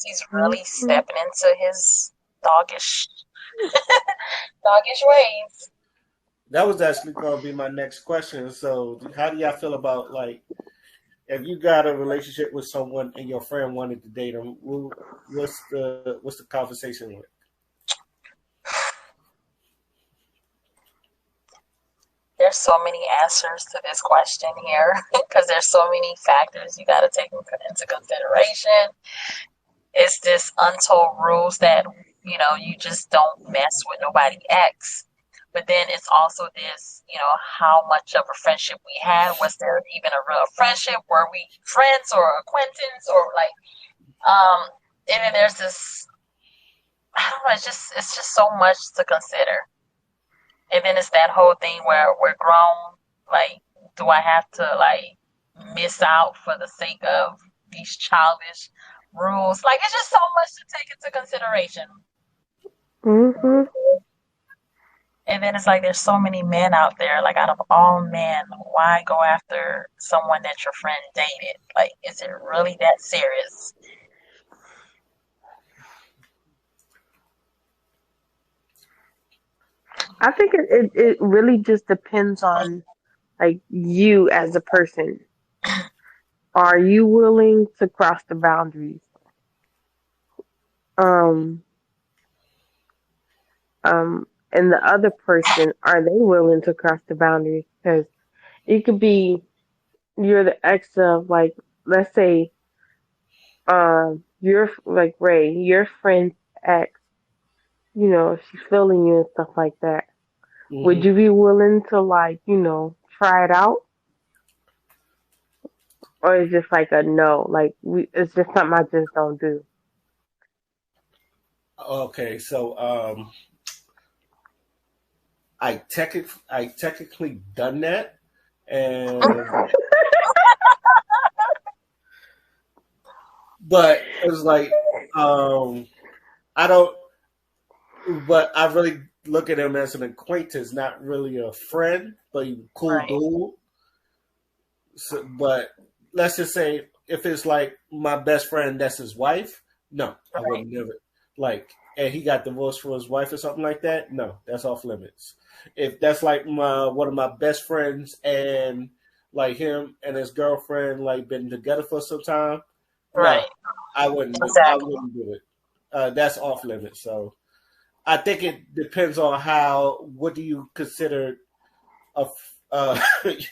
he's really stepping into his doggish doggish ways. That was actually going to be my next question. So, how do y'all feel about like if you got a relationship with someone and your friend wanted to date them? What's the conversation like? There's so many answers to this question here because there's so many factors you got to take into consideration. It's this untold rules that you just don't mess with nobody ex. But then it's also this, how much of a friendship we had. Was there even a real friendship? Were we friends or acquaintance or like and then there's this, I don't know, it's just so much to consider. And then it's that whole thing where we're grown. Like, do I have to like miss out for the sake of these childish rules? Like, it's just so much to take into consideration. Mhm. And then it's like there's so many men out there. Like, out of all men, why go after someone that your friend dated? Like, is it really that serious? I think it really just depends on like you as a person. Are you willing to cross the boundaries? Um, and the other person, are they willing to cross the boundaries? Because it could be you're the ex of like, let's say, you're like Ray, your friend's ex. She's feeling you and stuff like that. Would Mm-hmm. you be willing to like, try it out? Or is just like a no? Like it's just something I just don't do. Okay, so I technically done that, and but it was like I don't. But I really look at him as an acquaintance, not really a friend, but he's a cool Right. dude. So, but let's just say if it's like my best friend, that's his wife. No, I Right. wouldn't do it. Like, and he got divorced from his wife or something like that. No, that's off limits. If that's like my one of my best friends and like him and his girlfriend like been together for some time, no, Right. I wouldn't. I Exactly. wouldn't do it. That's off limits. So I think it depends on how. What do you consider a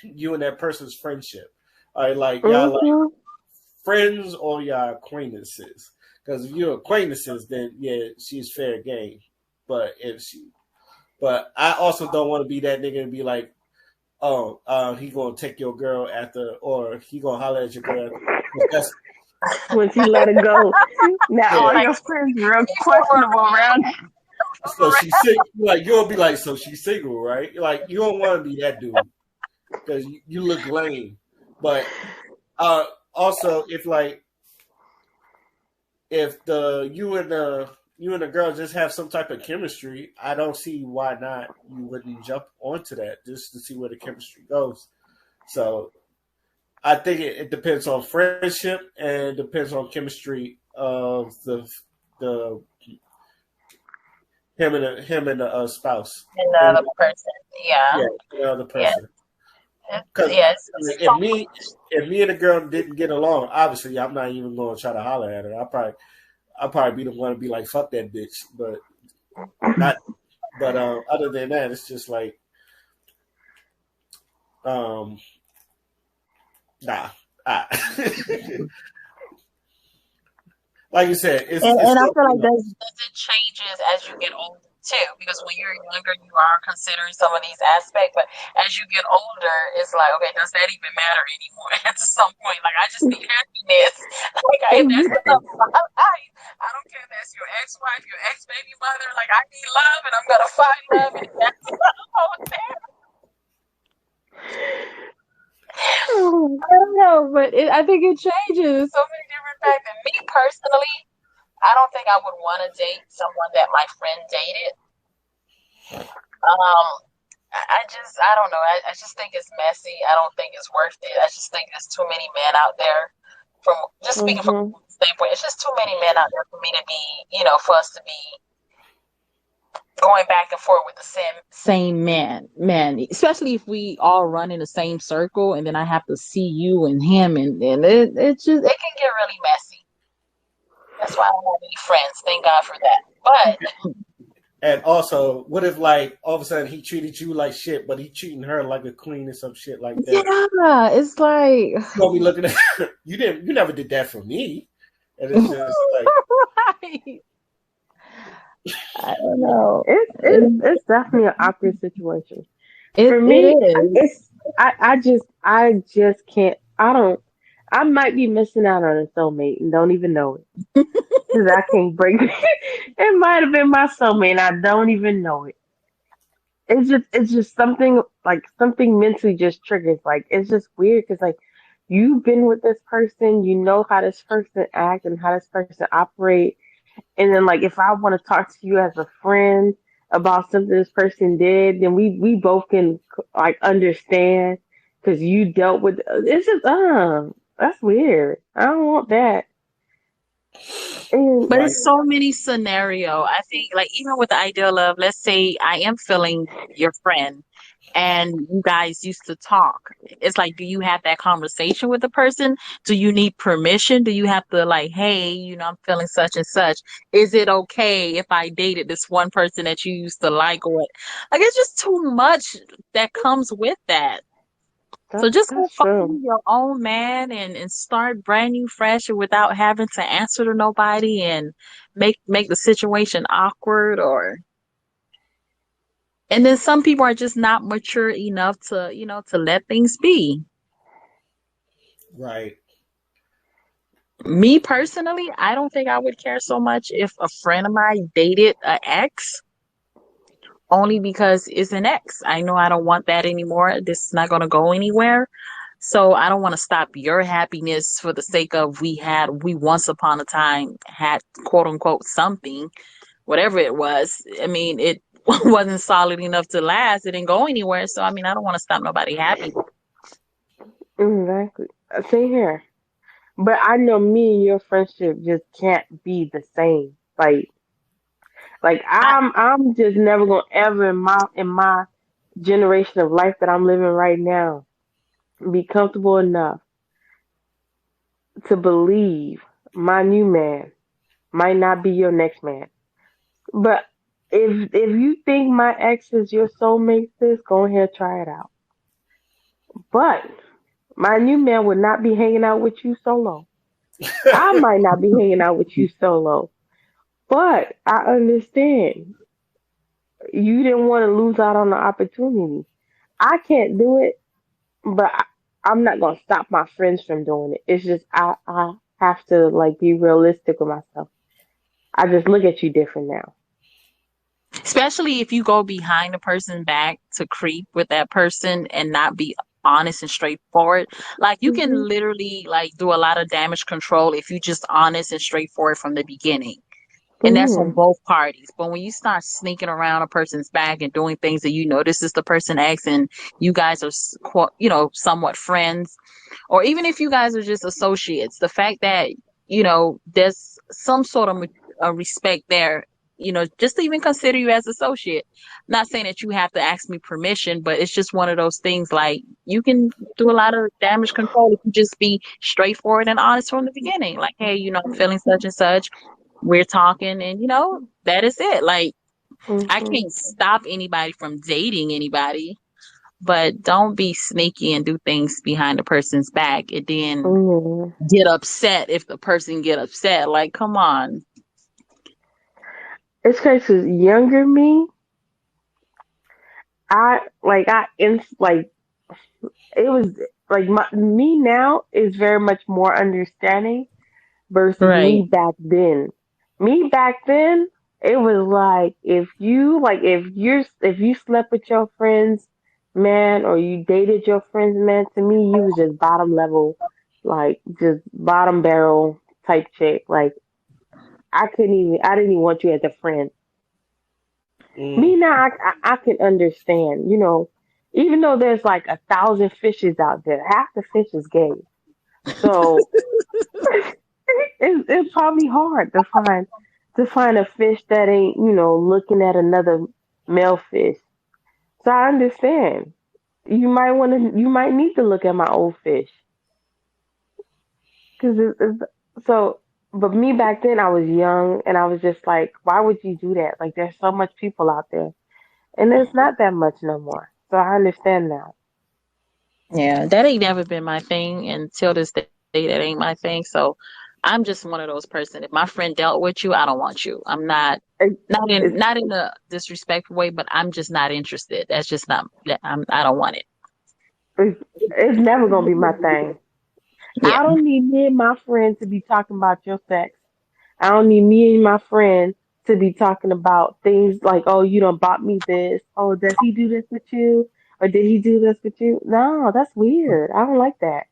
you and that person's friendship? Are like y'all like Mhm. friends or y'all acquaintances? Because if you're acquaintances, then yeah, she's fair game. But I also don't want to be that nigga and be like, oh, he gonna take your girl after, or he gonna holler at your girl. That's Once you let it go, now all yeah. Like, your friends real people were questionable around. So she's sick. Like you'll be like, so she's single, right? Like you don't want to be that dude because you look lame. But uh, also, if the girl just have some type of chemistry, I don't see why not you wouldn't jump onto that just to see where the chemistry goes. So I think it depends on friendship and depends on chemistry of the him and the spouse and another person. Yeah. yeah the other Yeah. person. Because Yeah. It's like, so if me and the girl didn't get along, obviously I'm not even going to try to holler at her. I'll probably be the one to be like fuck that bitch, but not. But other than that, it's just like um nah. Ah. Like you said, it's And I so feel you like know. that's it changes as you get older too. Because when you're younger, you are considering some of these aspects, but as you get older, it's like, okay, does that even matter anymore? At some point, like I just need happiness. Like if that's the love of my life, I don't care if that's your ex-wife, your ex-baby mother. Like I need love, and I'm gonna find love, and if that's out there. I don't know, but I think it changes so many different factors. Me personally, I don't think I would want to date someone that my friend dated. Um, I don't know. I just think it's messy. I don't think it's worth it. I just think there's too many men out there. From just speaking from mhm. standpoint. It's just too many men out there for me to be, for us to be going back and forth with the same men, especially if we all run in the same circle, and then I have to see you and him, and it can get really messy. That's why I don't have any friends. Thank God for that. But And also, what if like all of a sudden he treated you like shit, but he treating her like a queen or some shit like that? yeah, it's like You gonna be looking at you never did that for me, and it's just like right. I don't know. It's definitely an awkward situation. It, For me, it is. I just can't. I might be missing out on a soulmate and don't even know it because I can't break it. It might have been my soulmate and I don't even know it. It's just something like something mentally just triggers. Like it's just weird because like you've been with this person, you know how this person act and how this person operate, and then like if I want to talk to you as a friend about something this person did, then we both can like understand because you dealt with it's just that's weird. I don't want that. And But right, it's so many scenario. I think like even with the ideal of, let's say I am feeling your friend and you guys used to talk. It's like, do you have that conversation with the person? Do you need permission? Do you have to like, hey, I'm feeling such and such. Is it okay if I dated this one person that you used to like, or what? Like it's just too much that comes with that. So just go that's true. find your own man and start brand new fresh without having to answer to nobody and make the situation awkward, or and then some people are just not mature enough to let things be. right. Me personally, I don't think I would care so much if a friend of mine dated an ex, only because it's an ex. I know I don't want that anymore. This is not going to go anywhere. So I don't want to stop your happiness for the sake of we once upon a time had quote unquote something, whatever it was. I mean, it wasn't solid enough to last. It didn't go anywhere. So I mean, I don't want to stop nobody happy. Exactly. Same here. But I know me and your friendship just can't be the same. Like I, I'm just never gonna ever in my generation of life that I'm living right now be comfortable enough to believe my new man might not be your next man. But if you think my ex is your soulmate, sis, go ahead try it out. But my new man would not be hanging out with you solo. I might not be hanging out with you solo. But I understand you didn't want to lose out on the opportunity. I can't do it, but I'm not gonna stop my friends from doing it. It's just I have to like be realistic with myself. I just look at you different now. especially if you go behind the person's back to creep with that person and not be honest and straightforward. Like you can Hmm. literally like do a lot of damage control if you just honest and straightforward from the beginning. And that's on Hmm. both parties. But when you start sneaking around a person's back and doing things that this is the person X, and you guys are, somewhat friends, or even if you guys are just associates, the fact that, there's some sort of respect there, just to even consider you as associate. Not saying that you have to ask me permission, but it's just one of those things like you can do a lot of damage control if you just be straightforward and honest from the beginning. Like, hey, I'm feeling such and such, we're talking, and that is it. Like I Hmm. can't stop anybody from dating anybody, but don't be sneaky and do things behind the person's back and then Hmm. get upset if the person get upset. Like, come on. It's because younger me, like it was like me now is very much more understanding versus Right. me back then. Me back then, it was like if you slept with your friends man or you dated your friends man, to me you was just bottom level, like just bottom barrel type chick. Like I didn't even want you as a friend. Me Mm. now, I can understand. Even though there's like 1,000 fishes out there, half the fish is gay. So it's probably hard to find a fish that ain't, looking at another male fish. So I understand. You might need to look at my old fish. Cause so, but me back then, I was young and I was just like, why would you do that? Like, there's so much people out there, and there's not that much no more. So I understand now. Yeah, that ain't never been my thing until this day. That ain't my thing. So I'm just one of those person. If my friend dealt with you, I don't want you. I'm not It, it's, not in a disrespectful way, but I'm just not interested. That's just not. I don't want it. it's never gonna be my thing. Yeah. I don't need me and my friend to be talking about your sex. I don't need me and my friend to be talking about things like, oh, you done bought me this. Oh, does he do this with you? Or did he do this with you? No, that's weird. I don't like that.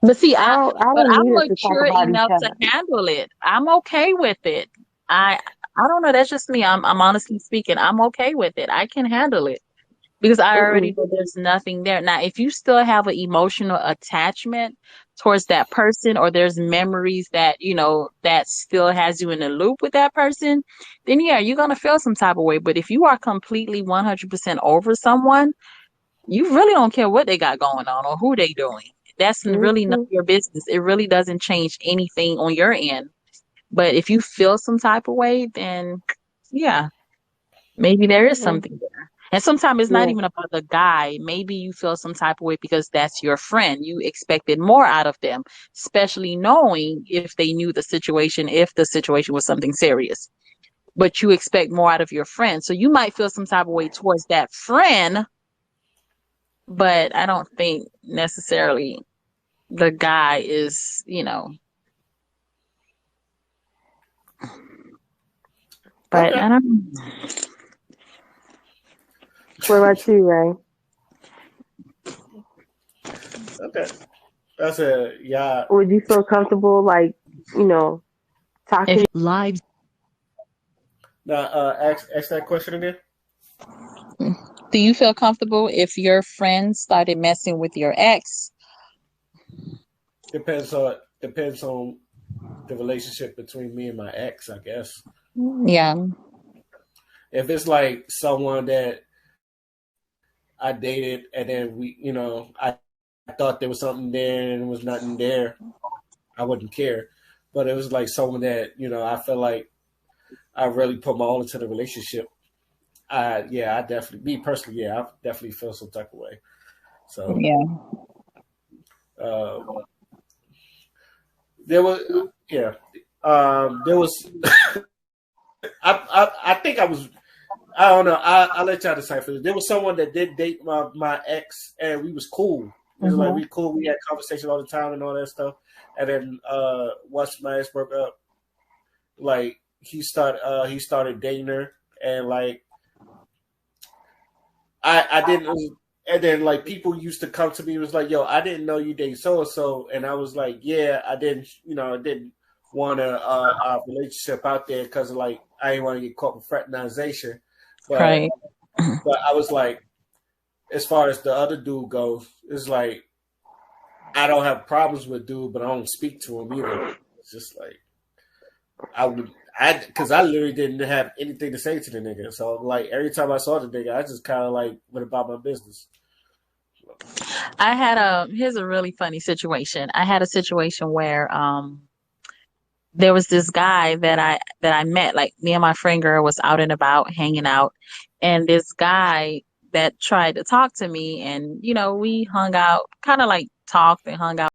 But see, I but don't I'm need us to talk mature about each enough to other. handle it. I'm okay with it. I don't know. That's just me. I'm honestly speaking. I'm okay with it. I can handle it because I already Mm-mm. know there's nothing there. Now, if you still have an emotional attachment towards that person, or there's memories that that still has you in the loop with that person, then yeah, you're gonna feel some type of way. But if you are completely 100% over someone, you really don't care what they got going on or who they doing. That's really none Mm-hmm. of your business. It really doesn't change anything on your end. But if you feel some type of way, then yeah, maybe there is Mm-hmm. something there. And sometimes it's not Yeah. even about the guy. Maybe you feel some type of way because that's your friend. You expected more out of them, especially knowing if they knew the situation, if the situation was something serious. But you expect more out of your friend. So you might feel some type of way towards that friend, but I don't think necessarily the guy is, but Okay. I don't know. What about you, Ray? Okay. That's a yeah. Would you feel comfortable, like, you know, If talking? Live. Now, ask that question again. do you feel comfortable if your friend started messing with your ex? Depends on the relationship between me and my ex, I guess. Yeah. If it's like someone that I dated and then I thought there was something there and there was nothing there, I wouldn't care. But it was like someone that I feel like I really put my all into the relationship. I definitely, me personally, I definitely feel some type of way. So Yeah. um, there was, yeah, there was. I think I was. I don't know. I'll let y'all decipher this. There was someone that did date my ex, and we was cool. It was like Hmm. we cool. We had conversation all the time and all that stuff. And then once my ex broke up, like he started dating her, and like I didn't. And then like people used to come to me and was like, "Yo, I didn't know you date so and so," and I was like, "Yeah, I didn't. I didn't want a relationship out there because like I didn't want to get caught with fraternization." But Right. but I was like, as far as the other dude goes, it's like I don't have problems with dude, but I don't speak to him either. It's just like because I literally didn't have anything to say to the nigga. So like every time I saw the nigga, I just kind of like went about my business. Here's a really funny situation. I had a situation where there was this guy that I met, like me and my friend girl was out and about hanging out, and this guy that tried to talk to me, and we hung out, kind of like talked and hung out